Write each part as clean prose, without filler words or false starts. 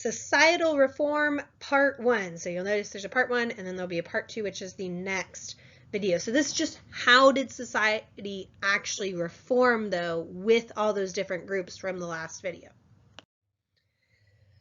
Societal Reform Part 1. So you'll notice there's a Part 1 and then there'll be a Part 2, which is the next video. So this is just how did society actually reform, though, with all those different groups from the last video.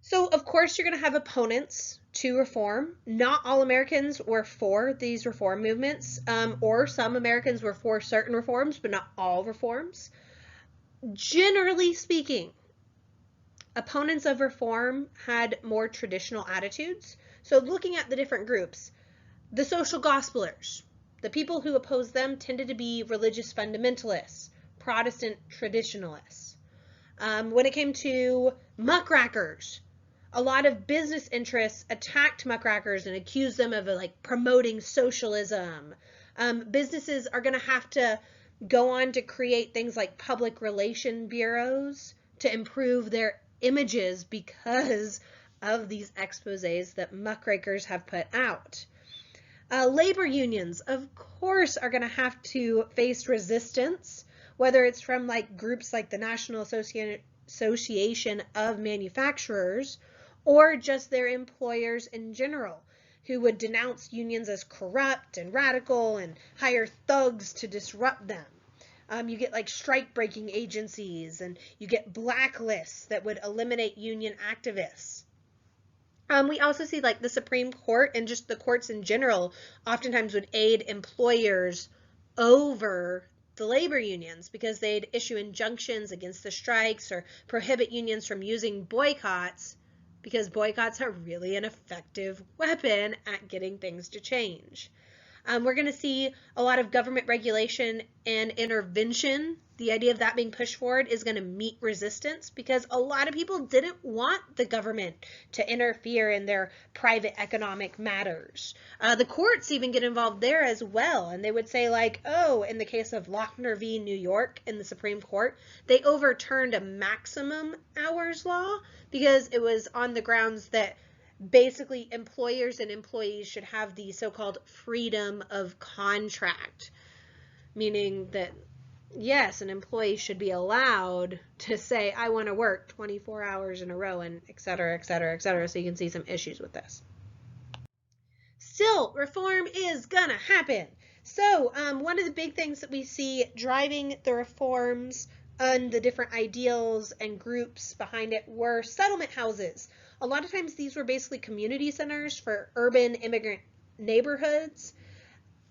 So of course you're going to have opponents to reform. Not all Americans were for these reform movements, or some Americans were for certain reforms, but not all reforms. Generally speaking, opponents of reform had more traditional attitudes. So looking at the different groups, the social gospelers, the people who opposed them tended to be religious fundamentalists, Protestant traditionalists. When it came to muckrakers, a lot of business interests attacked muckrakers and accused them of promoting socialism. Businesses are going to have to go on to create things like public relation bureaus to improve their images because of these exposés that muckrakers have put out. Labor unions, of course, are going to have to face resistance, whether it's from groups like the National Association of Manufacturers or just their employers in general, who would denounce unions as corrupt and radical and hire thugs to disrupt them. You get strike-breaking agencies, and you get blacklists that would eliminate union activists. We also see the Supreme Court and just the courts in general oftentimes would aid employers over the labor unions because they'd issue injunctions against the strikes or prohibit unions from using boycotts, because boycotts are really an effective weapon at getting things to change. We're going to see a lot of government regulation and intervention. The idea of that being pushed forward is going to meet resistance because a lot of people didn't want the government to interfere in their private economic matters. The courts even get involved there as well, and they would say oh, in the case of Lochner v. New York in the Supreme Court, they overturned a maximum hours law because it was on the grounds that basically employers and employees should have the so-called freedom of contract, meaning that yes, an employee should be allowed to say, I want to work 24 hours in a row, and et cetera, et cetera, et cetera. So you can see some issues with this. Still, reform is gonna happen. So one of the big things that we see driving the reforms and the different ideals and groups behind it were settlement houses. A lot of times these were basically community centers for urban immigrant neighborhoods.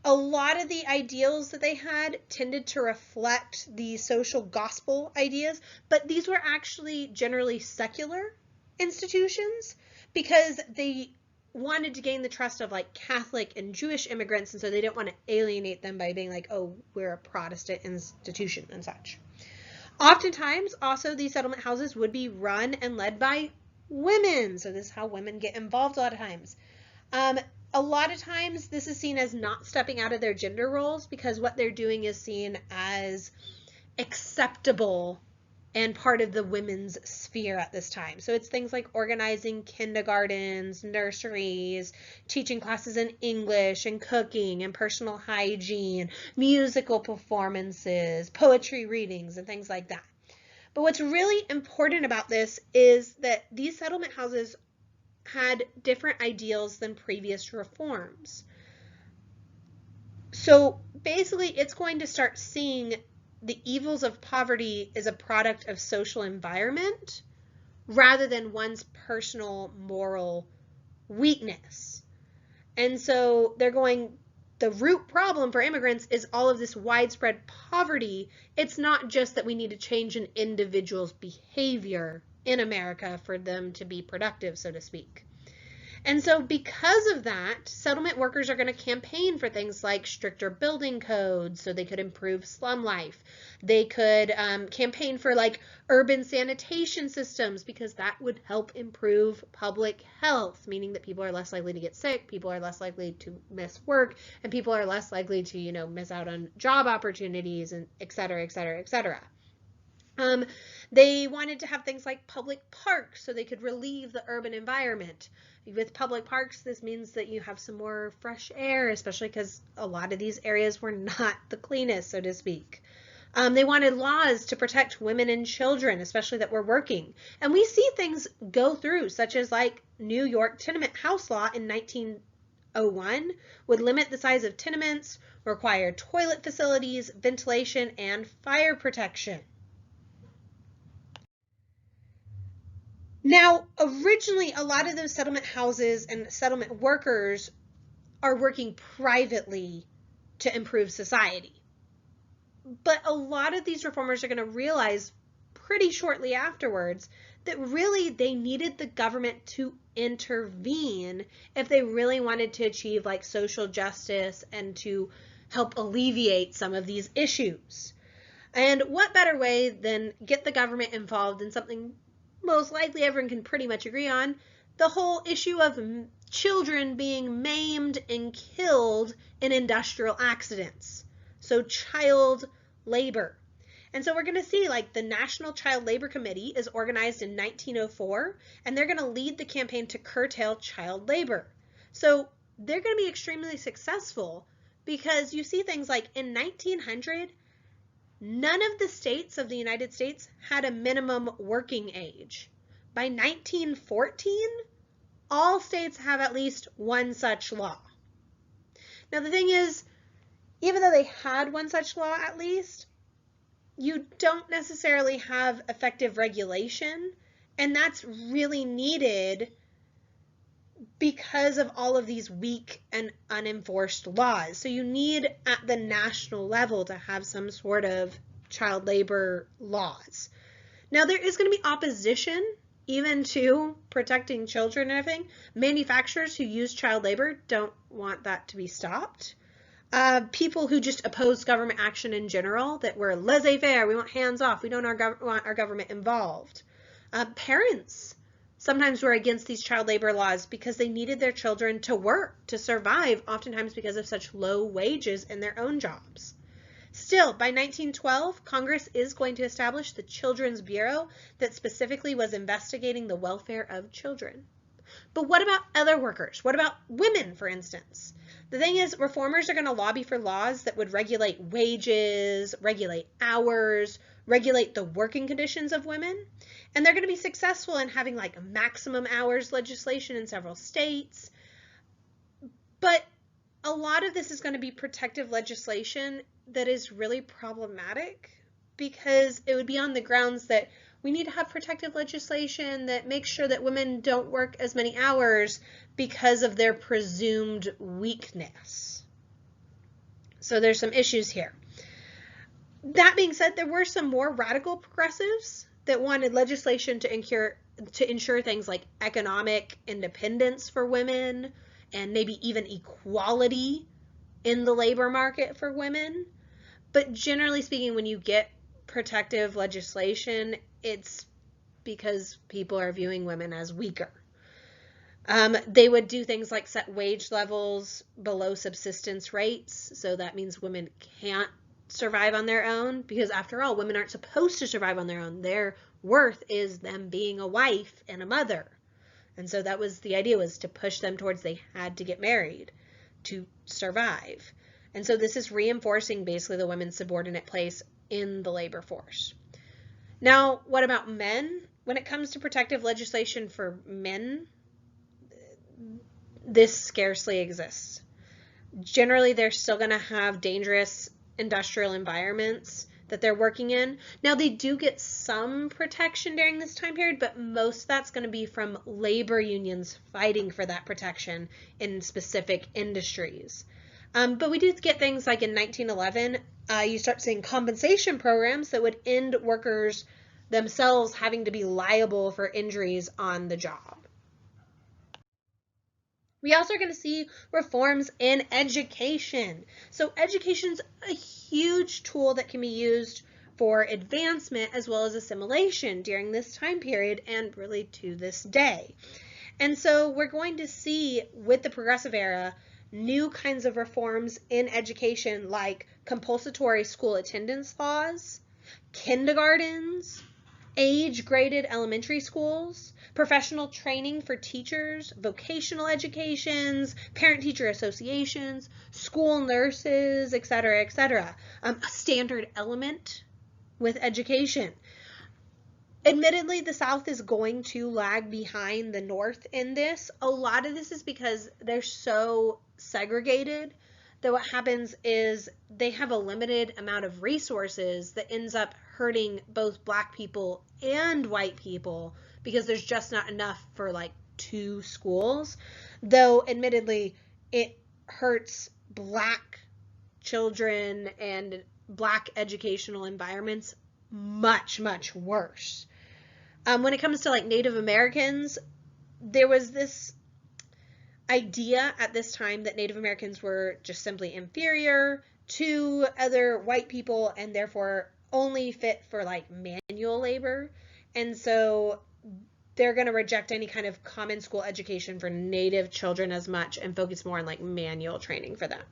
A lot of the ideals that they had tended to reflect the social gospel ideas, but these were actually generally secular institutions because they wanted to gain the trust of Catholic and Jewish immigrants, and so they didn't want to alienate them by being oh, we're a Protestant institution and such. Oftentimes, also, these settlement houses would be run and led by women, so this is how women get involved a lot of times. A lot of times this is seen as not stepping out of their gender roles because what they're doing is seen as acceptable and part of the women's sphere at this time. So it's things like organizing kindergartens, nurseries, teaching classes in English and cooking and personal hygiene, musical performances, poetry readings, and things like that. But what's really important about this is that these settlement houses had different ideals than previous reforms. So basically, it's going to start seeing the evils of poverty as a product of social environment rather than one's personal moral weakness. And so they're going, the root problem for immigrants is all of this widespread poverty. It's not just that we need to change an individual's behavior in America for them to be productive, so to speak. And so because of that, settlement workers are going to campaign for things like stricter building codes so they could improve slum life. They could campaign for urban sanitation systems because that would help improve public health, meaning that people are less likely to get sick, people are less likely to miss work, and people are less likely to, miss out on job opportunities, and et cetera, et cetera, et cetera. They wanted to have things like public parks so they could relieve the urban environment. With public parks, this means that you have some more fresh air, especially because a lot of these areas were not the cleanest, so to speak. They wanted laws to protect women and children, especially that were working. And we see things go through, such as like New York tenement house law in 1901 would limit the size of tenements, require toilet facilities, ventilation, and fire protection. Now, originally, a lot of those settlement houses and settlement workers are working privately to improve society. But a lot of these reformers are going to realize pretty shortly afterwards that really they needed the government to intervene if they really wanted to achieve like social justice and to help alleviate some of these issues. And what better way than get the government involved in something most likely everyone can pretty much agree on, the whole issue of children being maimed and killed in industrial accidents. So child labor. And so we're going to see like the National Child Labor Committee is organized in 1904, and they're going to lead the campaign to curtail child labor. So they're going to be extremely successful because you see things like in 1900, none of the states of the United States had a minimum working age. By 1914, all states have at least one such law. Now the thing is, even though they had one such law at least, you don't necessarily have effective regulation, and that's really needed because of all of these weak and unenforced laws. So you need at the national level to have some sort of child labor laws. Now there is going to be opposition even to protecting children and everything. Manufacturers who use child labor don't want that to be stopped. People who just oppose government action in general, that we're laissez-faire, we want hands off, we don't want our government involved. Parents sometimes were against these child labor laws because they needed their children to work, to survive, oftentimes because of such low wages in their own jobs. Still, by 1912, Congress is going to establish the Children's Bureau that specifically was investigating the welfare of children. But what about other workers? What about women, for instance? The thing is, reformers are going to lobby for laws that would regulate wages, regulate hours, regulate the working conditions of women. And they're going to be successful in having like maximum hours legislation in several states. But a lot of this is going to be protective legislation that is really problematic because it would be on the grounds that we need to have protective legislation that makes sure that women don't work as many hours because of their presumed weakness. So there's some issues here. That being said, there were some more radical progressives that wanted legislation to ensure things like economic independence for women and maybe even equality in the labor market for women. But generally speaking, when you get protective legislation, it's because people are viewing women as weaker. They would do things like set wage levels below subsistence rates. So that means women can't survive on their own because after all, women aren't supposed to survive on their own. Their worth is them being a wife and a mother. And so that was the idea, was to push them towards they had to get married to survive. And so this is reinforcing basically the women's subordinate place in the labor force. Now, what about men? When it comes to protective legislation for men, this scarcely exists. Generally, they're still going to have dangerous industrial environments that they're working in. Now, they do get some protection during this time period, but most of that's going to be from labor unions fighting for that protection in specific industries. But we do get things like in 1911, you start seeing compensation programs that would end workers themselves having to be liable for injuries on the job. We also are going to see reforms in education. So education's a huge tool that can be used for advancement as well as assimilation during this time period and really to this day. And so we're going to see with the progressive era new kinds of reforms in education like compulsory school attendance laws, kindergartens, age-graded elementary schools, professional training for teachers, vocational educations, parent-teacher associations, school nurses, etc., etc. A standard element with education. Admittedly, the South is going to lag behind the North in this. A lot of this is because they're so segregated that what happens is they have a limited amount of resources that ends up hurting both Black people and white people because there's just not enough for like 2 schools. Though, admittedly, it hurts Black children and Black educational environments much, much worse. When it comes to like Native Americans, there was this idea at this time that Native Americans were just simply inferior to other white people and therefore only fit for like manual labor. And so they're going to reject any kind of common school education for Native children as much and focus more on like manual training for them.